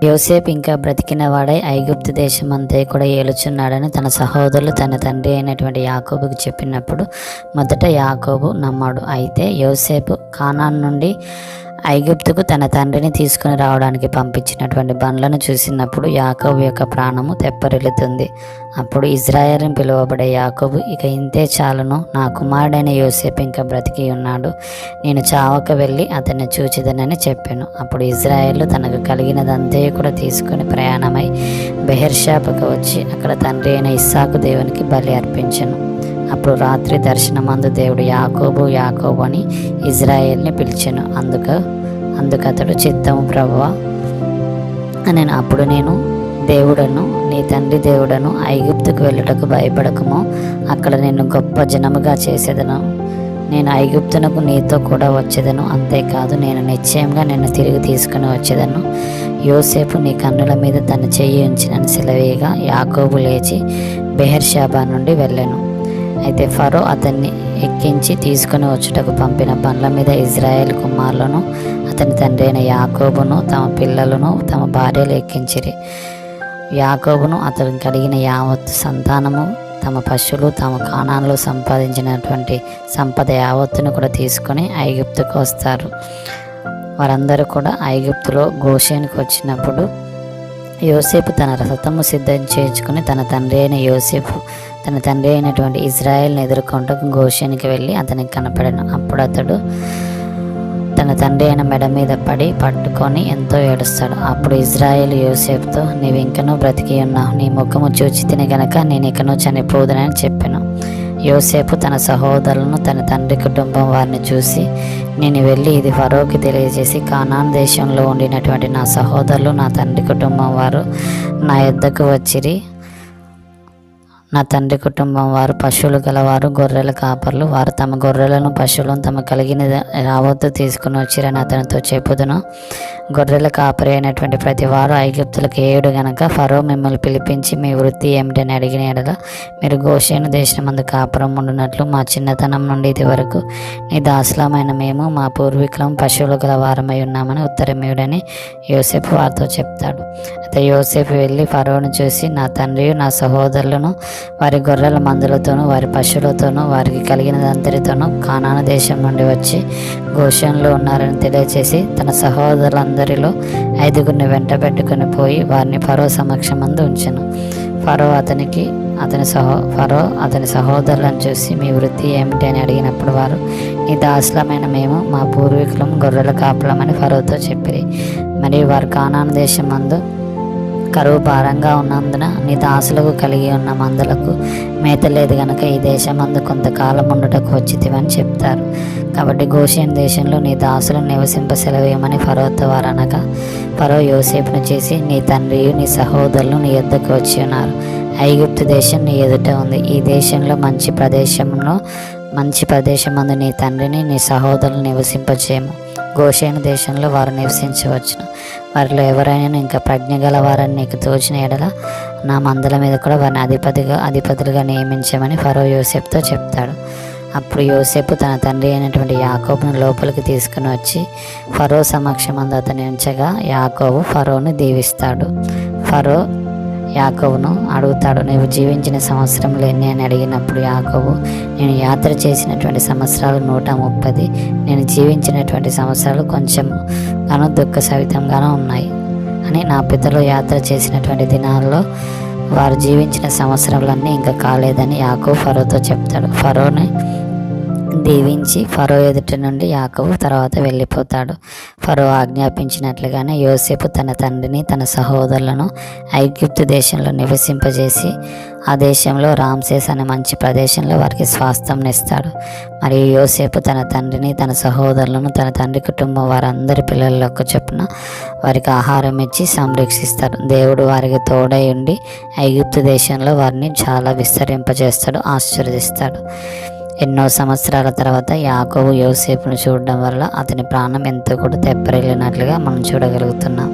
యోసేపు ఇంకా బ్రతికిన వాడై ఐగుప్తు దేశం అంతా కూడా ఏలుచున్నాడని తన సహోదరులు తన తండ్రి అయినటువంటి యాకోబుకి చెప్పినప్పుడు మొదట యాకోబు నమ్మాడు. అయితే యోసేపు కానాన్ నుండి ఐగుప్తుకు తన తండ్రిని తీసుకుని రావడానికి పంపించినటువంటి బండ్లను చూసినప్పుడు యాకోబు యొక్క ప్రాణము తెప్పరిల్లుతుంది. అప్పుడు ఇజ్రాయేల్ పిలువబడే యాకోబు, ఇక ఇంతే చాలును, నా కుమారుడైన యోసేపు ఇంకా బ్రతికి ఉన్నాడు, నేను చావక వెళ్ళి అతన్ని చూచిదనని చెప్పాను. అప్పుడు ఇజ్రాయేల్ తనకు కలిగినదంతే కూడా తీసుకుని ప్రయాణమై బెహెర్షాబకు వచ్చి అక్కడ తండ్రి అయిన ఇస్సాకు దేవునికి బలి అర్పించెను. అప్పుడు రాత్రి దర్శనమందు దేవుడు యాకోబు యాకోబు అని ఇజ్రాయేల్ని పిలిచెను. అందుకతడు చిత్తము ప్రభువా నేను. అప్పుడు నేను దేవుడను, నీ తండ్రి దేవుడను, ఐగుప్తుకు వెళ్ళుటకు భయపడకము, అక్కడ నిన్ను గొప్ప జనముగా చేసేదను, నేను ఐగుప్తునకు నీతో కూడా వచ్చేదను, అంతేకాదు నేను నిశ్చయంగా నిన్ను తిరిగి తీసుకుని వచ్చేదను. యోసేపు నీ కన్నుల మీద తన చెయ్యి ఉంచినని సెలవేయగా యాకోబు లేచి బెహెర్షాబా నుండి వెళ్ళాను. అయితే ఫరో అతన్ని ఎక్కించి తీసుకుని వచ్చుటకు పంపిన బండ్ల మీద ఇజ్రాయేల్ కుమారులను అతని తండ్రి అయిన యాకోబును తమ పిల్లలను తమ భార్యలు ఎక్కించిరి. యాకోబును అతనికి కలిగిన యావత్తు సంతానము, తమ పశువులు, తమ కానాన్లో సంపాదించినటువంటి సంపద యావత్తును కూడా తీసుకొని ఐగుప్తుకు వస్తారు. వారందరూ కూడా ఐగుప్తులో గోషేనుకు వచ్చినప్పుడు యోసేపు తన రథము సిద్ధం చేయించుకుని తన తండ్రి అయినటువంటి ఇజ్రాయేల్ని ఎదుర్కొంటూ గోషేనికి వెళ్ళి అతనికి కనపడాను. అప్పుడు అతడు తన తండ్రి అయిన మెడ మీద పడి పట్టుకొని ఎంతో ఏడుస్తాడు. అప్పుడు ఇజ్రాయేల్ యోసేపుతో, నీవు ఇంకనూ బ్రతికి ఉన్నావు, నీ ముఖము చూచి తిని గనక నేను ఇకనూ చనిపోదునని చెప్పాను. యోసేపు తన సహోదరులను తన తండ్రి కుటుంబం వారిని చూసి, నేను వెళ్ళి ఇది ఫరోకి తెలియజేసి కానాన్ దేశంలో ఉండినటువంటి నా సహోదరులు నా తండ్రి కుటుంబం వారు నా యొద్దకు వచ్చిరి. నా తండ్రి కుటుంబం వారు పశువులు గలవారు, గొర్రెల కాపర్లు, వారు తమ గొర్రెలను పశువులను తమ కలిగిన రావద్దు తీసుకుని వచ్చిరని అతనితో చెప్పుదును. గొర్రెల కాపరి అయినటువంటి ప్రతి వారు ఐగుప్తులకు ఏడు గనక ఫరో మిమ్మల్ని పిలిపించి మీ వృత్తి ఏమిటని అడిగిన ఎడల మీరు గోషేను దేశమందు కాపురం ఉండునట్లు మా చిన్నతనం నుండి ఇది వరకు నీ దాసులమైన మేము మా పూర్వీకులం పశువులు గల వారమై ఉన్నామని ఉత్తరమేయుడని యోసేపు వారితో చెప్తాడు. అయితే యోసేపు వెళ్ళి ఫరోను చూసి, నా తండ్రియు నా సహోదరులను వారి గొర్రెల మందులతోనూ వారి పశువులతోనూ వారికి కలిగినదంతటితోనూ కానాను దేశం నుండి వచ్చి గోషేనులో ఉన్నారని తెలియచేసి తన సహోదరులందరిలో 5గురిని వెంట పెట్టుకుని పోయి వారిని ఫరో సమక్షమందు ఉంచెను. ఫరో అతని సహోదరులను చూసి, మీ వృత్తి ఏమిటి అని అడిగినప్పుడు వారు, నీ దాసులమైన మేము మా పూర్వీకులం గొర్రెల కాపులమని ఫరోతో చెప్పిరి. మరియు వారు కానాను దేశమందు కరువు భారంగా ఉన్నందున నీ దాసులకు కలిగి ఉన్న మందలకు మేత లేదు గనక ఈ దేశమందు కొంతకాలం ఉండుటకు వచ్చితివని చెప్తారు. కాబట్టి గోషేను దేశంలో నీ దాసులను నివసింప సెలవేయమని ఫరోతో వారు అనగా, ఫరో యోసేపును చేసి, నీ తండ్రియు నీ సహోదరులు నీ యొద్దకు వచ్చి ఉన్నారు, ఐగుప్తు దేశం నీ ఎదుట ఉంది, ఈ దేశంలో మంచి ప్రదేశమందు నీ తండ్రిని నీ సహోదరులు నివసింపచేయము. గోషేను దేశంలో వారు నివసించవచ్చును. వారిలో ఎవరైనా ఇంకా ప్రజ్ఞ గల వారని నీకు తోచిన ఎడల నా మందల మీద కూడా వారిని అధిపతులుగా నియమించమని ఫరో యోసేపుతో చెప్తాడు. అప్పుడు యోసేపు తన తండ్రి అయినటువంటి యాకోబును లోపలికి తీసుకుని వచ్చి ఫరో సమక్షమందు అతని ఉంచగా యాకోబు ఫరోను దీవిస్తాడు. ఫరో యాకోబును అడుగుతాడు, నీవు జీవించిన సంవత్సరములు ఎన్ని అని అడిగినప్పుడు యాకోబు, నేను యాత్ర చేసినటువంటి సంవత్సరాలు 130, నేను జీవించినటువంటి సంవత్సరాలు కొంచెం గాను దుఃఖ సవితంగానూ ఉన్నాయి అని, నా పితరులు యాత్ర చేసినటువంటి దినాల్లో వారు జీవించిన సంవత్సరాలన్నీ ఇంకా కాలేదని యాకోబు ఫరోతో చెప్తాడు. ఫరోని దీవించి ఫరో ఎదుటి నుండి యాకోబు తర్వాత వెళ్ళిపోతాడు. ఫరో ఆజ్ఞాపించినట్లుగానే యోసేపు తన తండ్రిని తన సహోదరులను ఐగుప్తు దేశంలో నివసింపజేసి ఆ దేశంలో రామ్సేస్ అనే మంచి ప్రదేశంలో వారికి స్వాస్థ్యంనిస్తాడు. మరియు యోసేపు తన తండ్రిని తన సహోదరులను తన తండ్రి కుటుంబం వారందరి పిల్లలకు చొప్పున వారికి ఆహారం ఇచ్చి సంరక్షిస్తారు. దేవుడు వారికి తోడై ఉండి ఐగుప్తు దేశంలో వారిని చాలా విస్తరింపజేస్తాడు, ఆశీర్వదిస్తాడు. ఎన్నో సంవత్సరాల తర్వాత యాకోబు యోసేపును చూడడం వల్ల అతని ప్రాణం ఎంతో కూడా తెప్పరిల్లినట్లుగా మనం చూడగలుగుతున్నాం.